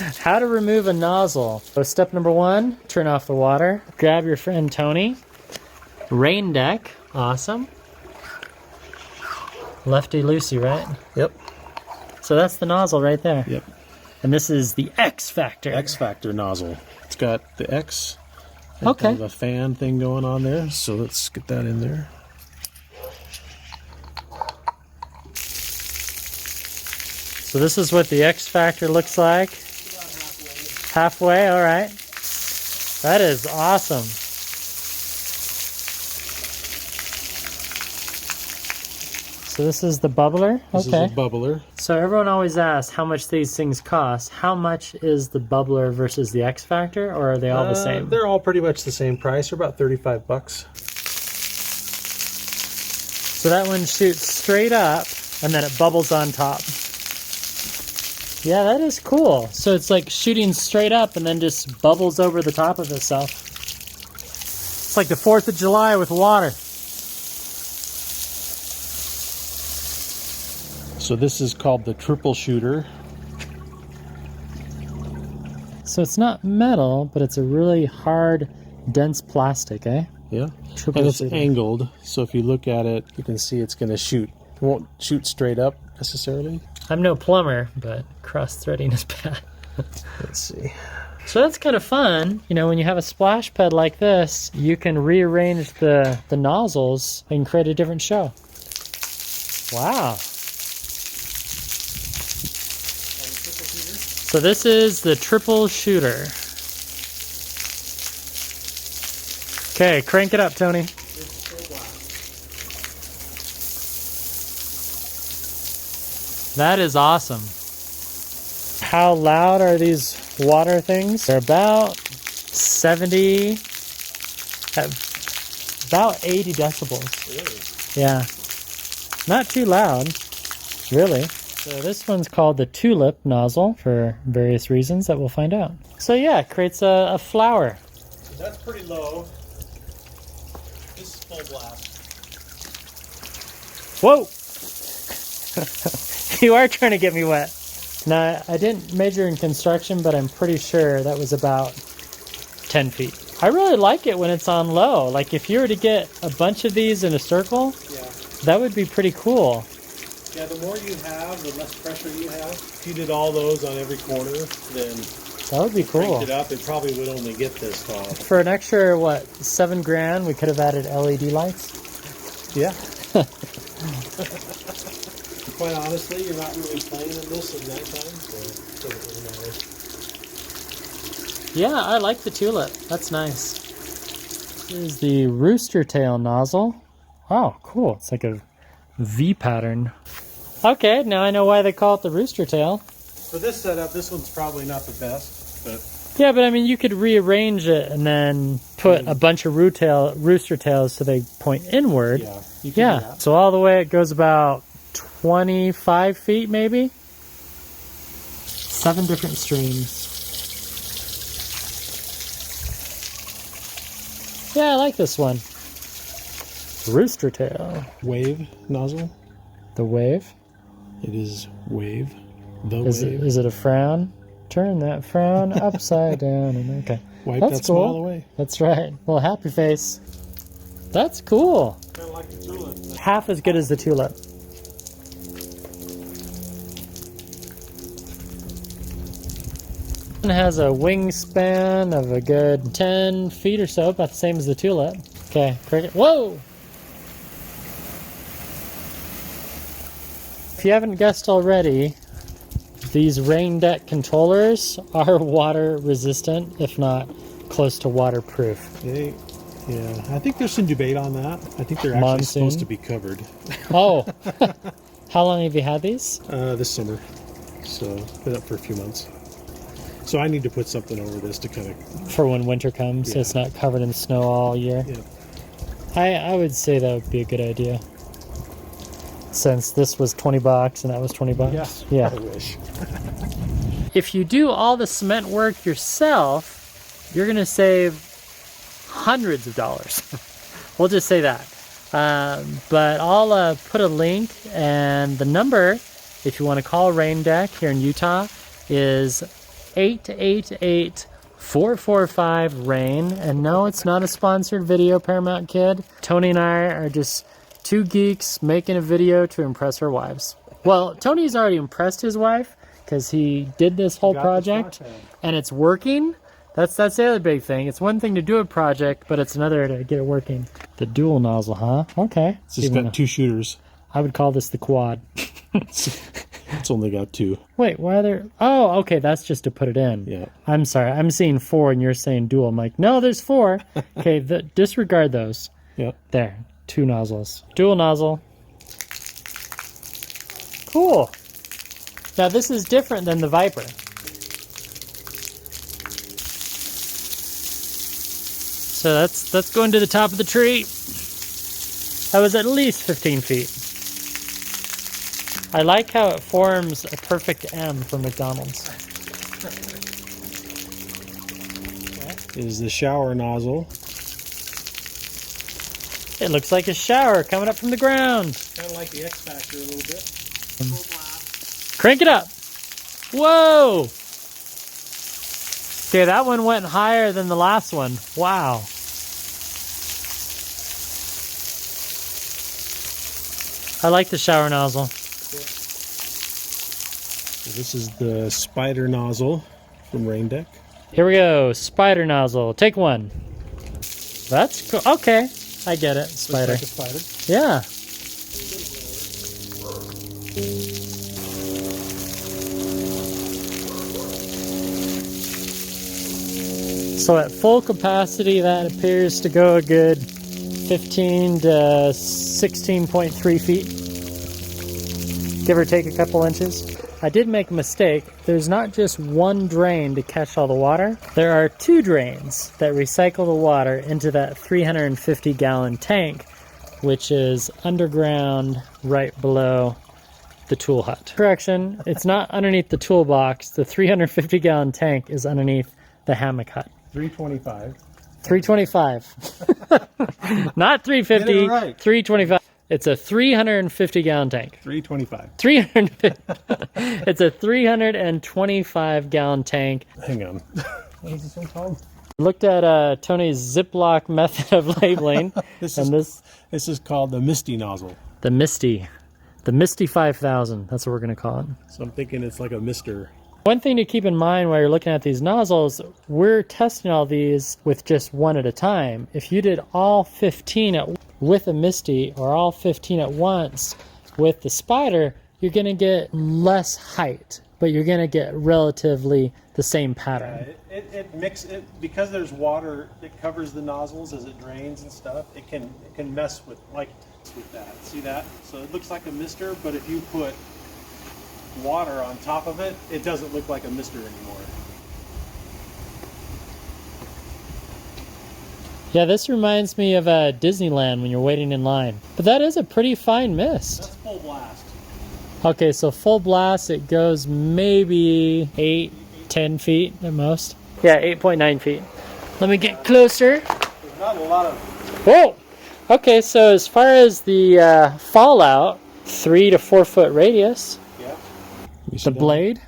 How to remove a nozzle. So step number 1, turn off the water. Grab your friend Tony. Rain deck, awesome. Lefty loosey, right? Yep. So that's the nozzle right there. Yep. And this is the X Factor. X Factor nozzle. It's got the X. Okay. Kind of a fan thing going on there. So let's get that in there. So this is what the X Factor looks like. Halfway, all right. That is awesome. So this is the bubbler? This is a bubbler. So everyone always asks how much these things cost. How much is the bubbler versus the X Factor, or are they all the same? They're all pretty much the same price. They're about 35 bucks. So that one shoots straight up, and then it bubbles on top. Yeah, that is cool. So it's like shooting straight up and then just bubbles over the top of itself. It's like the 4th of July with water. So this is called the triple shooter. So it's not metal, but it's a really hard, dense plastic, eh? Yeah. Triple and it's shooter. angled, so if you look at it, you can see it's going to shoot. It won't shoot straight up necessarily. I'm no plumber, but cross-threading is bad. Let's see. So that's kind of fun. You know, when you have a splash pad like this, you can rearrange the nozzles and create a different show. Wow. So this is the triple shooter. Okay, crank it up, Tony. That is awesome. How loud are these water things? They're about 70, about 80 decibels. Really? Yeah. Not too loud, really. So this one's called the Tulip Nozzle for various reasons that we'll find out. So yeah, it creates a flower. So that's pretty low. This is full blast. Whoa! You are trying to get me wet. Now, I didn't measure in construction, but I'm pretty sure that was about 10 feet. I really like it when it's on low. Like if you were to get a bunch of these in a circle, Yeah. that would be pretty cool. Yeah, the more you have, the less pressure you have. If you did all those on every corner, then That would be cool. cranked it up, it probably would only get this tall. For an extra, what, $7 grand, we could have added LED lights? Yeah. Quite honestly, you're not really playing in this at nighttime, so it doesn't really matter. Yeah, I like the Tulip. That's nice. This is the Rooster tail nozzle. Oh, cool. It's like a V pattern. Okay, now I know why they call it the Rooster tail. For this setup, this one's probably not the best, but Yeah, but I mean, you could rearrange it and then put a bunch of rooster tails so they point inward. yeah, you can do that. So all the way it goes about 25 feet maybe. 7 different streams. Yeah, I like this one. Rooster tail. Wave nozzle. The wave. It is wave. The Is it a frown? Turn that frown upside down. And okay. Wipe That's that cool. smile away. That's right. Well, happy face. That's cool. Kind of like the Tulip. Half as good as the Tulip. It has a wingspan of a good 10 feet or so, about the same as the Tulip. Okay, cricket. Whoa! If you haven't guessed already, these rain deck controllers are water resistant, if not close to waterproof. Yeah, I think there's some debate on that. I think they're actually Monsoon. supposed to be covered. Oh, how long have you had these? This summer. So, been up for a few months. So I need to put something over this to kind of... For when winter comes, so Yeah. it's not covered in snow all year. Yeah. I would say that would be a good idea. Since this was 20 bucks and that was 20 bucks. I wish. If you do all the cement work yourself, you're going to save hundreds of dollars. We'll just say that. But I'll put a link, and the number, if you want to call Rain Deck here in Utah, is 888-445-RAIN. And no, it's not a sponsored video, Paramount Kid. Tony and I are just two geeks making a video to impress our wives. Well, Tony's already impressed his wife because he did this whole project and it's working. That's the other big thing. It's one thing to do a project, but it's another to get it working. The dual nozzle, huh? Okay. It's just got two shooters. I would call this the quad. It's only got two. Wait, why are there... Oh, okay, that's just to put it in. Yeah. I'm sorry, I'm seeing 4 and you're saying dual. I'm like, no, there's 4. Okay, disregard those. Yep. There, 2 nozzles. Dual nozzle. Cool. Now this is different than the Viper. So that's going to the top of the tree. That was at least 15 feet. I like how it forms a perfect M for McDonald's. Is the shower nozzle. It looks like a shower coming up from the ground. Kind of like the X Factor a little bit. Crank it up. Whoa. Okay, that one went higher than the last one. Wow. I like the shower nozzle. This is the spider nozzle from Rain Deck. Here we go. Spider nozzle. Take one. That's cool. Okay. I get it. Spider. Looks like a spider. Yeah. So at full capacity, that appears to go a good 15 to 16.3 feet. Give or take a couple inches. I did make a mistake. There's not just one drain to catch all the water. There are 2 drains that recycle the water into that 350-gallon tank, which is underground right below the tool hut. Correction, it's not underneath the toolbox. The 350-gallon tank is underneath the hammock hut. 325. 325. Not 350, Get it right. 325. It's a 350-gallon tank. 325. 350. It's a 325-gallon tank. Hang on. What is this one called? Looked at Tony's Ziploc method of labeling. This is called the Misti Nozzle. The Misti 5000. That's what we're going to call it. So I'm thinking it's like a mister. One thing to keep in mind while you're looking at these nozzles, we're testing all these with just one at a time. If you did all 15 with a Misti or all 15 at once with the spider, you're going to get less height, but you're going to get relatively the same pattern. It because there's water that covers the nozzles as it drains and stuff. It can mess with that. See that? So it looks like a mister, but if you put water on top of it, it doesn't look like a mister anymore. Yeah, this reminds me of Disneyland when you're waiting in line. But that is a pretty fine mist. That's full blast. Okay, so full blast, it goes maybe 8-10 feet at most. Yeah, 8.9 feet. Let me get closer. There's not a lot of... Whoa! Okay, so as far as the fallout, 3 to 4 foot radius. Yeah. The blade.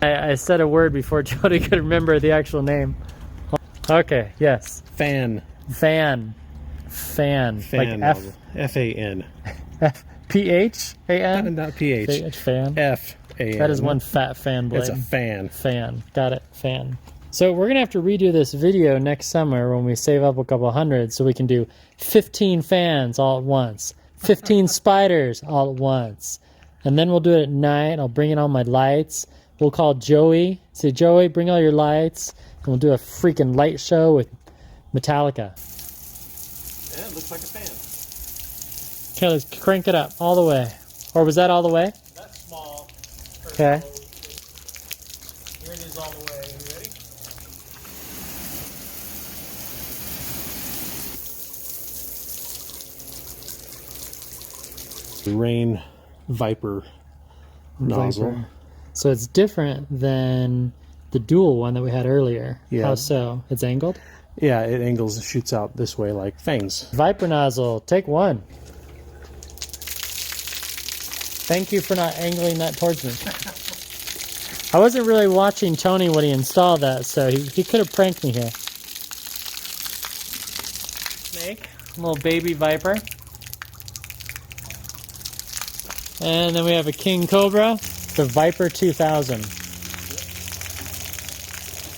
I said a word before Jody could remember the actual name. Okay, yes. Fan. Like nozzle. F-A-N. P-H-A-N? Not P-H. Fan. F-A-N. That is one fat fan blade. It's a fan. Fan. Got it. Fan. So we're going to have to redo this video next summer when we save up a couple hundred so we can do 15 fans all at once. 15 spiders all at once. And then we'll do it at night. I'll bring in all my lights. We'll call Joey. Say, Joey, bring all your lights. And we'll do a freaking light show with Metallica. Yeah, it looks like a fan. Okay, let's crank it up all the way. Or was that all the way? That's small. Okay. Here it is all the way. Are you ready? The Rain Viper nozzle. Viper. So it's different than the dual one that we had earlier. Yeah. How so? It's angled? Yeah, it angles, shoots out this way like fangs. Viper nozzle, take one. Thank you for not angling that towards me. I wasn't really watching Tony when he installed that, so he could have pranked me here. Snake, little baby viper. And then we have a king cobra, the Viper 2000.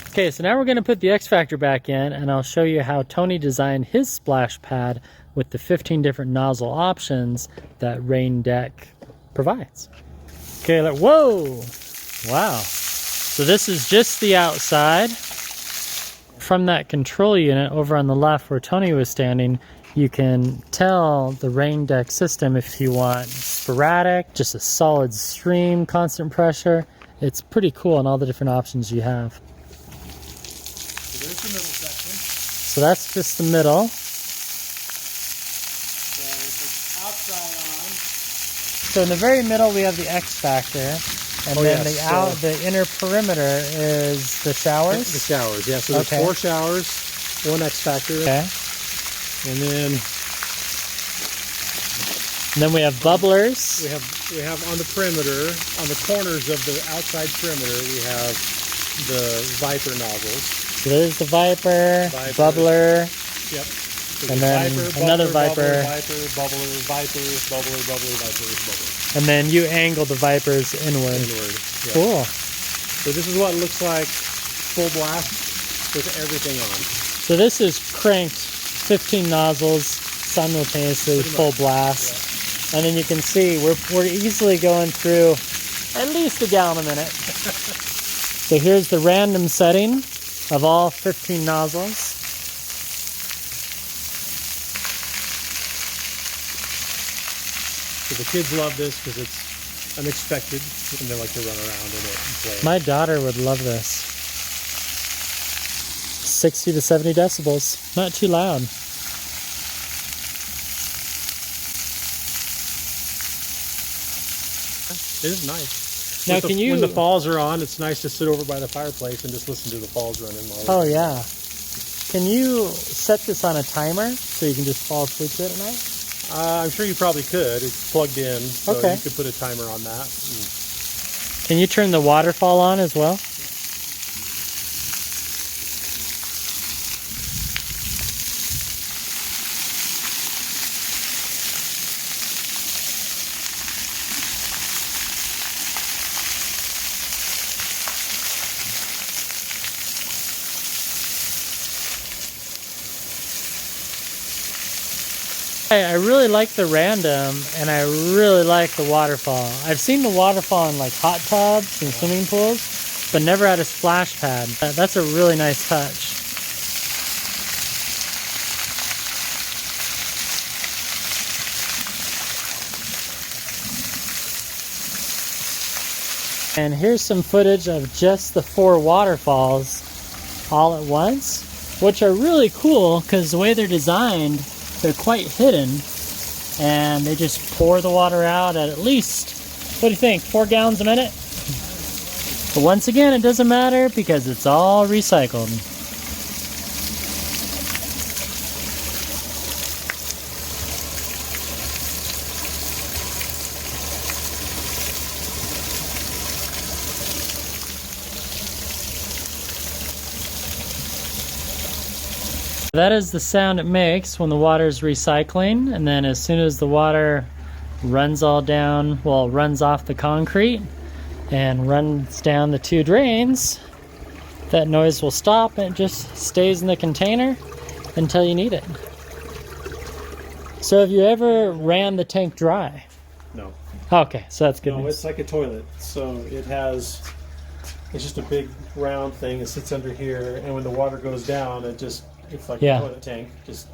Okay, so now we're going to put the X Factor back in, and I'll show you how Tony designed his splash pad with the 15 different nozzle options that Rain Deck provides. Okay, whoa! Wow. So this is just the outside. From that control unit over on the left where Tony was standing, you can tell the Rain Deck system if you want sporadic, just a solid stream, constant pressure. It's pretty cool on all the different options you have. So there's the middle section. So that's just the middle. So it's outside on. So in the very middle we have the X Factor. And then the inner perimeter is the showers? The showers, yeah. So there's 4 showers, 1 X Factor. Okay. And then we have bubblers. We have on the perimeter, on the corners of the outside perimeter, we have the Viper nozzles. So there's the Viper, bubbler. Yep. So and then Viper, another Viper. Viper, bubbler. And then you angle the Vipers inward. Yeah. Cool. So this is what it looks like full blast with everything on. So this is cranked 15 nozzles simultaneously, full blast. Yeah. And then you can see we're easily going through at least a gallon a minute. So here's the random setting of all 15 nozzles. So the kids love this because it's unexpected and they like to run around in it and play. My daughter would love this. 60 to 70 decibels, not too loud. It is nice. Now, when the falls are on, it's nice to sit over by the fireplace and just listen to the falls running. Oh yeah. Can you set this on a timer so you can just fall asleep to it at night? I'm sure you probably could. It's plugged in, so you could put a timer on that. Can you turn the waterfall on as well? I really like the random, and I really like the waterfall. I've seen the waterfall in like hot tubs and swimming pools, but never at a splash pad. That's a really nice touch. And here's some footage of just the 4 waterfalls all at once, which are really cool because the way they're designed, they're quite hidden, and they just pour the water out at least, what do you think, 4 gallons a minute? But once again, it doesn't matter because it's all recycled. That is the sound it makes when the water is recycling, and then as soon as the water runs all down, well, runs off the concrete and runs down the 2 drains, that noise will stop and it just stays in the container until you need it. So have you ever ran the tank dry? No. Okay, so that's good No, news. it's like a toilet. So it's just a big round thing. It sits under here, and when the water goes down, it's like a toilet tank. Just,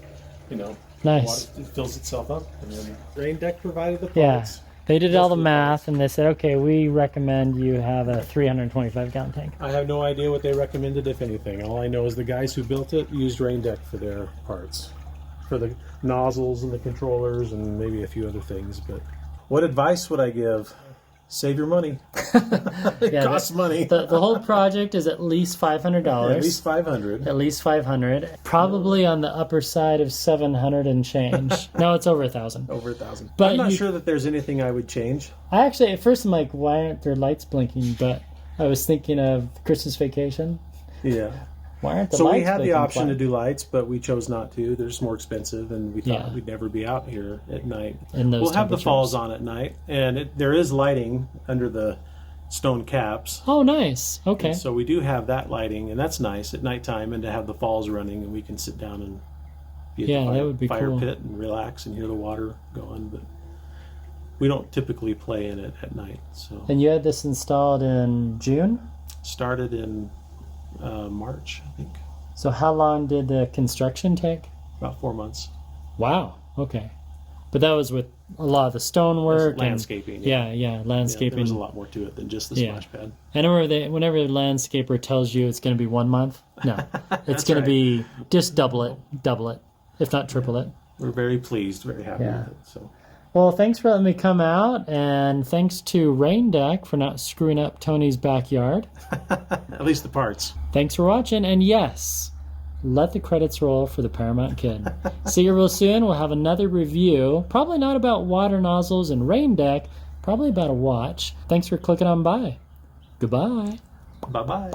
Nice. Water, it fills itself up. And then Rain Deck provided the parts. Yeah, they did all the math, and they said, okay, we recommend you have a 325 gallon tank. I have no idea what they recommended, if anything. All I know is the guys who built it used Rain Deck for their parts. For the nozzles and the controllers and maybe a few other things. But what advice would I give? Save your money. It Yeah, costs money. The whole project is at least $500. At least $500. At least $500. Probably on the upper side of $700 and change. No, it's over $1,000. Over $1,000. But I'm not sure that there's anything I would change. I actually, at first I'm like, why aren't there lights blinking? But I was thinking of Christmas Vacation. Yeah. Why aren't the So lights we had the blinking? option to do lights, but we chose not to. They're just more expensive, and we thought we'd never be out here at night. In those we'll have the temperatures. falls on at night, and there is lighting under the stone caps. Oh, nice. Okay. And so we do have that lighting, and that's nice at nighttime, and to have the falls running, and we can sit down and be at the that would be fire cool. pit and relax and hear the water going. But we don't typically play in it at night. So And you had this installed in June? started in March, I think. So how long did the construction take? About 4 months. Wow. Okay. But that was with a lot of the stonework. Landscaping. Yeah, landscaping. There's a lot more to it than just the splash pad. I know whenever the landscaper tells you it's going to be 1 month, no. It's going to be just double it, if not triple it. We're very pleased, very happy with it. So. Well, thanks for letting me come out, and thanks to Rain Deck for not screwing up Tony's backyard. At least the parts. Thanks for watching, and yes, let the credits roll for the Paramount Kid. See you real soon. We'll have another review, probably not about water nozzles and Rain Deck, probably about a watch. Thanks for clicking on by. Goodbye. Bye-bye.